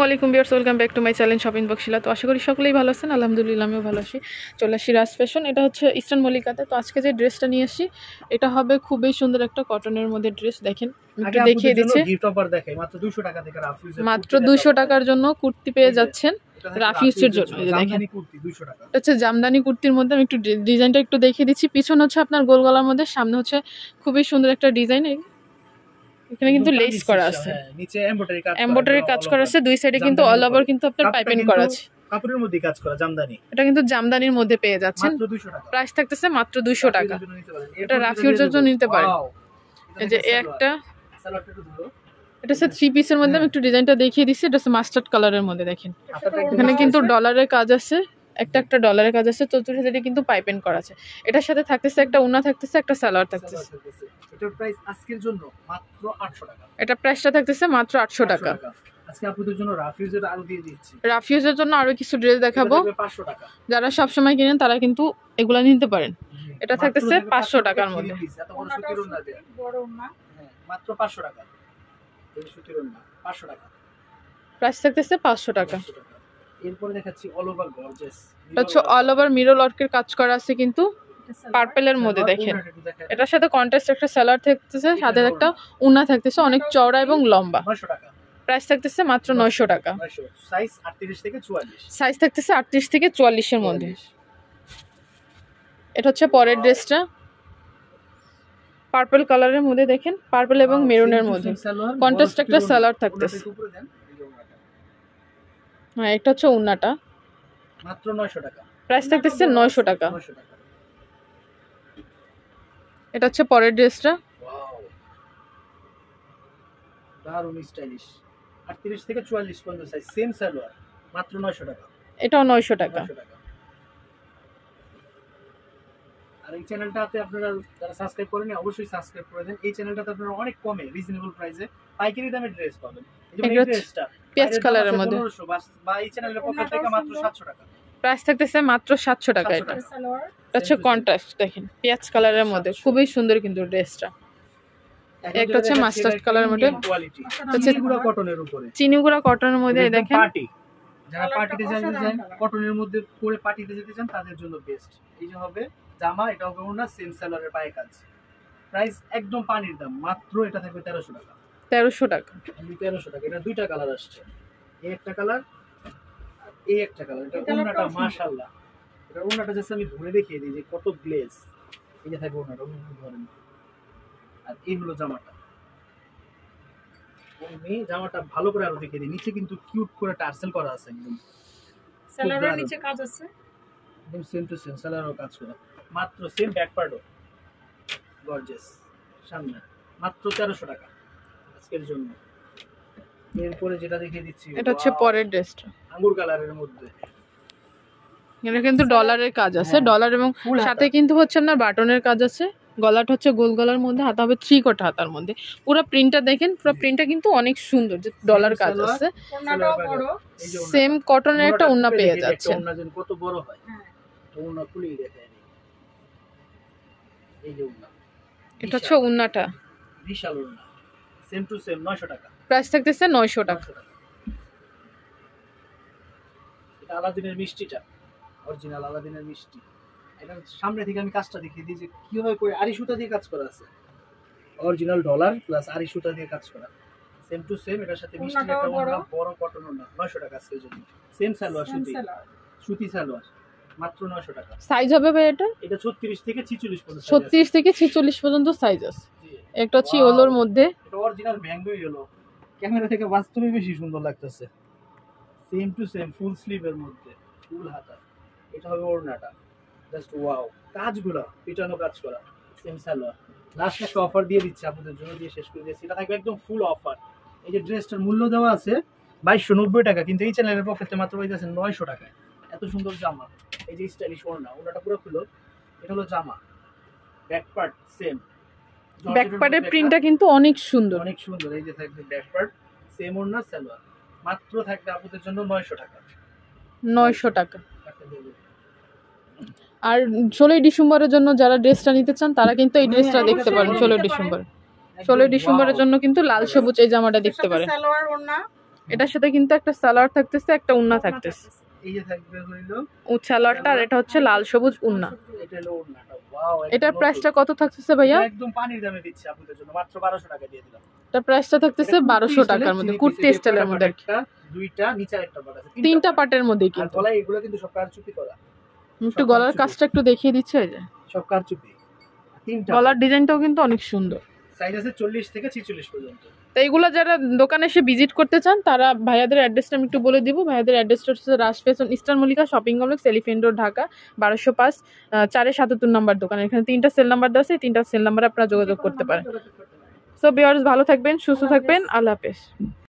আলাইকুম viewers, welcome back to my channel shopping বক্সিলা। তো আশা করি সকলেই ভালো আছেন। আলহামদুলিল্লাহ আমিও ভালো আছি। চলে আসি রাজ ফ্যাশন। এটা হচ্ছে ইস্টার্ন মল্লিকাতে। তো আজকে যে ড্রেসটা নিয়ে আসি এটা হবে খুবই সুন্দর একটা কটনের মধ্যে ড্রেস। দেখেন একটু দেখিয়ে দিচ্ছি। মাত্র 200 টাকার জন্য কুর্তি পেয়ে যাচ্ছেন রাফিউজের জন্য। এই যে দেখেন এটা হচ্ছে জামদানি কুর্তির মধ্যে। আমি একটু ডিজাইনটা একটু দেখিয়ে দিচ্ছি। পিছন হচ্ছে আপনার গোল গলার মধ্যে, সামনে হচ্ছে খুবই সুন্দর একটা ডিজাইন। এখানে কিন্তু লেস করা আছে, নিচে এমব্রয়ডারি কাজ করা আছে, দুই সাইডে কিন্তু অল ওভার কিন্তু আপনার পাইপিং করা আছে। কাপড়ের মধ্যে কাজ করা জামদানি। এটা কিন্তু জামদানির মধ্যে পেয়ে যাচ্ছেন। মাত্র 200 টাকা। প্রাইস থাকতেছে মাত্র 200 টাকা। এটা রাফিউজের জন্য নিতে পারেন। এই যে একটা সালোয়ারটা একটু ধরো। এটা হচ্ছে 3 পিসের মধ্যে। আমি একটু ডিজাইনটা দেখিয়ে দিচ্ছি। এটা হচ্ছে মাস্টার্ড কালারের মধ্যে। দেখেন এখানে কিন্তু ডলারের কাজ আছে, একটা ডলারের কাজ আছে। চতুর্থ সাইডে কিন্তু পাইপিং করা আছে। এটার সাথে থাকতেছে একটা ওড়না, থাকতেছে একটা সালোয়ার থাকতেছে। এটার প্রাইস আজকের জন্য মাত্র 800 টাকা। এটা প্রাইসটা থাকতেছে মাত্র 800 টাকা। আজকে আপনাদের জন্য রাফিউজের আরো দিয়ে দিচ্ছি। রাফিউজের জন্য আরো কিছু ড্রেস দেখাবো। 500 টাকা। যারা সব সময় কিনেন তারা কিন্তু এগুলা নিতে পারেন। এটা থাকতেছে 500 টাকার মধ্যে। এত বড় সুতির ওড়না দেয়া। বড় ওড়না। হ্যাঁ, মাত্র 500 টাকা। এই সুতির ওড়না 500 টাকা। প্রাইস থাকতেছে 500 টাকা। এরপর দেখাচ্ছি অল ওভার গর্জিয়াস। এটা হচ্ছে অল ওভার মিরর ওয়ার্কের কাজ করা আছে কিন্তু পার্পলের মধ্যে। দেখেন এটার সাথে কন্ট্রাস্ট একটা সালোয়ার থাকতেছে, সাথে একটা ওড়না থাকতেছে অনেক চওড়া এবং লম্বা। 900 টাকা। প্রাইস থাকতেছে মাত্র 900 টাকা। সাইজ 38 থেকে 44। সাইজ থাকতেছে 38 থেকে 44 এর মধ্যে। এটা হচ্ছে পরের ড্রেসটা পার্পল কালারের মধ্যে। দেখেন পার্পল এবং মেরুনের মধ্যে কন্ট্রাস্ট একটা সালোয়ার থাকতেছে। হ্যাঁ, এটা হচ্ছে ওড়নাটা। মাত্র 900 টাকা। প্রাইস থাকতেছে 900 টাকা। এটা হচ্ছে পরের ড্রেসটা। ওয়াও, দারুণ স্টাইলিশ। 38 থেকে 44 পর্যন্ত সাইজ, সেম সালোয়ার, মাত্র 900 টাকা। এটাও 900 টাকা। আর এই চ্যানেলটাতে আপনারা যারা সাবস্ক্রাইব করেন অবশ্যই সাবস্ক্রাইব করে দেন। এই চ্যানেলটাতে আপনারা অনেক কমে রিজনেবল প্রাইসে পাইকারি দামে ড্রেস পাবেন। এই যে এই ড্রেসটা পেঁয়াজ কালারের মধ্যে 1500 বা এই চ্যানেলের পক্ষ থেকে মাত্র 700 টাকা। প্রাইস থাকতেছে মাত্র 700 টাকা। এটা হচ্ছে কন্ট্রাস্ট। দেখেন পেঁয়াজ কালারের মধ্যে খুবই সুন্দর কিন্তু ড্রেসটা। একটা হচ্ছে মাস্টার্ড কালারের মধ্যে, চিনিগুড়া কটনের উপরে, চিনিগুড়া কটনের মধ্যে। দেখেন পার্টি, যারা পার্টিতে যেতে চান, কটনের মধ্যে পরে পার্টিতে যেতে চান তাদের জন্য বেস্ট। এই যে হবে জামা, এটা হবে ওড়না, সেম সালোয়ারের পায়ে কাজ। প্রাইস একদম পানির দাম, মাত্র এটা থাকবে 1300 টাকা। 1300 টাকা। 1300 টাকা। এটা দুইটা কালার আসছে, এই একটা কালার, এই একটা কালার। এটা ওড়নাটা মাশাআল্লাহ। এটা ওড়নাটা জাস্ট আমি ধরে দেখিয়ে দিই যে কত গ্লেজ। এই যে থাকবে ওড়নাটা, ওড়নাটা ধরেন। আর এই হলো জামাটা। আমি জামাটা ভালো করে আরো দেখিয়ে দিই। নিচে কিন্তু কিউট করে টার্সেল করা আছে, একদম সালোয়ারের নিচে কাজ আছে, একদম সেম টু সেম সালোয়ারও কাজ করা। মাত্র সেম ব্যাক পার্টও গর্জিয়াস। সামনে মাত্র 1300 টাকা আজকের জন্য। এরপরে যেটা দেখিয়ে দিচ্ছি এটা হচ্ছে পরের ড্রেসটা, আঙ্গুর কালারের মধ্যে। এটা কিন্তু ডলারের কাজ আছে, ডলার এবং সাথে কিন্তু হচ্ছে না বাটনের কাজ আছে। গলাটা হচ্ছে গোল গলার মধ্যে, হাতা হবে 3 কোটা হাতার মধ্যে। পুরো প্রিন্টটা দেখেন, পুরো প্রিন্টটা কিন্তু অনেক সুন্দর, যে ডলার কাজ আছে। ওড়নাটাও বড়, সেম কটনের একটা ওড়না পেয়ে যাচ্ছেন। ওড়না যেন কত বড় হয়, ওড়না খুলেই দেখায়। এই যে ওড়না, এটা হচ্ছে ওড়নাটা, বিশাল ওড়না, সেম টু সেম 900 টাকা। প্রাইস থাকতেছে 900 টাকা। এটা আলাদিনের মিষ্টিটা, অরিজিনাল আলাদিনের মিষ্টি। এটা সামনে থেকে আমি কাজটা দেখিয়ে দিই যে কিভাবে করে আড়ি সুতা দিয়ে কাজ করা আছে। অরিজিনাল ডলার প্লাস আড়ি সুতা দিয়ে কাজ করা, সেম টু সেম। এটার সাথে মিষ্টি একটা ওড়না, বড় কটন ওড়না, 900 টাকা আজকের জন্য। সেম সালোয়ার, সুতি সালোয়ার, মাত্র 900 টাকা। সাইজ হবে ভাই এটা 36 থেকে 46 পর্যন্ত। 36 থেকে 46 পর্যন্ত সাইজ আছে। একটা হচ্ছে ইয়েলোর মধ্যে, এটা অরিজিনাল ম্যাঙ্গো ইয়েলো। ক্যামেরা থেকে বাস্তবে বেশি সুন্দর লাগতেছে। সেম টু সেম ফুল স্লিভের মধ্যে, ফুল হাতা। এটা হবে ওড়নাটা, জাস্ট ওয়াও। কাজগুলো পিটানো কাজ করা, সেম সালোয়ার। লাস্ট একটা অফার দিয়ে দিচ্ছি আপনাদের জন্য, দিয়ে শেষ করে দিয়েছি। এটা থাকবে একদম ফুল অফার। এই যে ড্রেসটার মূল্য দেওয়া আছে 2290 টাকা, কিন্তু এই চ্যানেলের পক্ষে মাত্র পাইতেছেন 900 টাকায়। এত সুন্দর জামা। এই যে স্টাইলিশ ওড়না, ওড়নাটা পুরো খুলো। এটা হলো জামা, ব্যাক পার্ট সেম। ব্যাক পার্টের প্রিন্টটা কিন্তু অনেক সুন্দর, অনেক সুন্দর। এই যে থাকবে ব্যাক পার্ট, সেম ওড়না, সালোয়ার। মাত্র থাকবে আপনাদের জন্য 900 টাকা। 900 টাকা। আর 16 ডিসেম্বরের জন্য যারা ড্রেসটা নিতে চান তারা কিন্তু এই ড্রেসটা দেখতে পারেন। 16 ডিসেম্বরের জন্য কিন্তু লাল সবুজ এই জামাটা দেখতে পারেন। সালোয়ার ওড়না এটার সাথে কিন্তু একটা সালোয়ার থাকতেছে, একটা উন্না থাকতেছে। এই যে থাকবে হইলো সালোয়ারটা, আর এটা হচ্ছে লাল সবুজ উন্না। এটা হলো ওড়নাটা। ওয়াও, এটার প্রাইসটা কত থাকতেছে ভাইয়া? একদম পানির দামে দিচ্ছি আপনাদের জন্য, মাত্র 1200 টাকা দিয়ে দিলাম। এটার প্রাইসটা থাকতেছে 1200 টাকার মধ্যে, কুর্তি স্টাইলের মধ্যে। একটা দুইটা নিচে একটা পাট আছে, তিনটা পাটের মধ্যে আর কিন্তু। গলায় এগুলো কিন্তু সব কারচুপি করা। একটু গলার কাজটা একটু দেখিয়ে দিচ্ছে, এই যে সব কারচুপি। তিনটা গলার ডিজাইনটাও কিন্তু অনেক সুন্দর। সাইজ আছে 40 থেকে 46 পর্যন্ত। তো এইগুলো যারা দোকানে এসে ভিজিট করতে চান তারা ভাইয়াদের অ্যাড্রেসটা আমি একটু বলে দিব। ভাইয়াদের অ্যাড্রেসটা হচ্ছে Raj fashion, eastern Mallika shopping complex, elephant road, Dhaka 1205, 477 নম্বর দোকান। এখানে 3টা সেল নাম্বার দেওয়া আছে, 3টা সেল নাম্বারে আপনারা যোগাযোগ করতে পারেন। সো ভিউয়ার্স, ভালো থাকবেন, সুস্থ থাকবেন, আল্লাহ হাফেজ।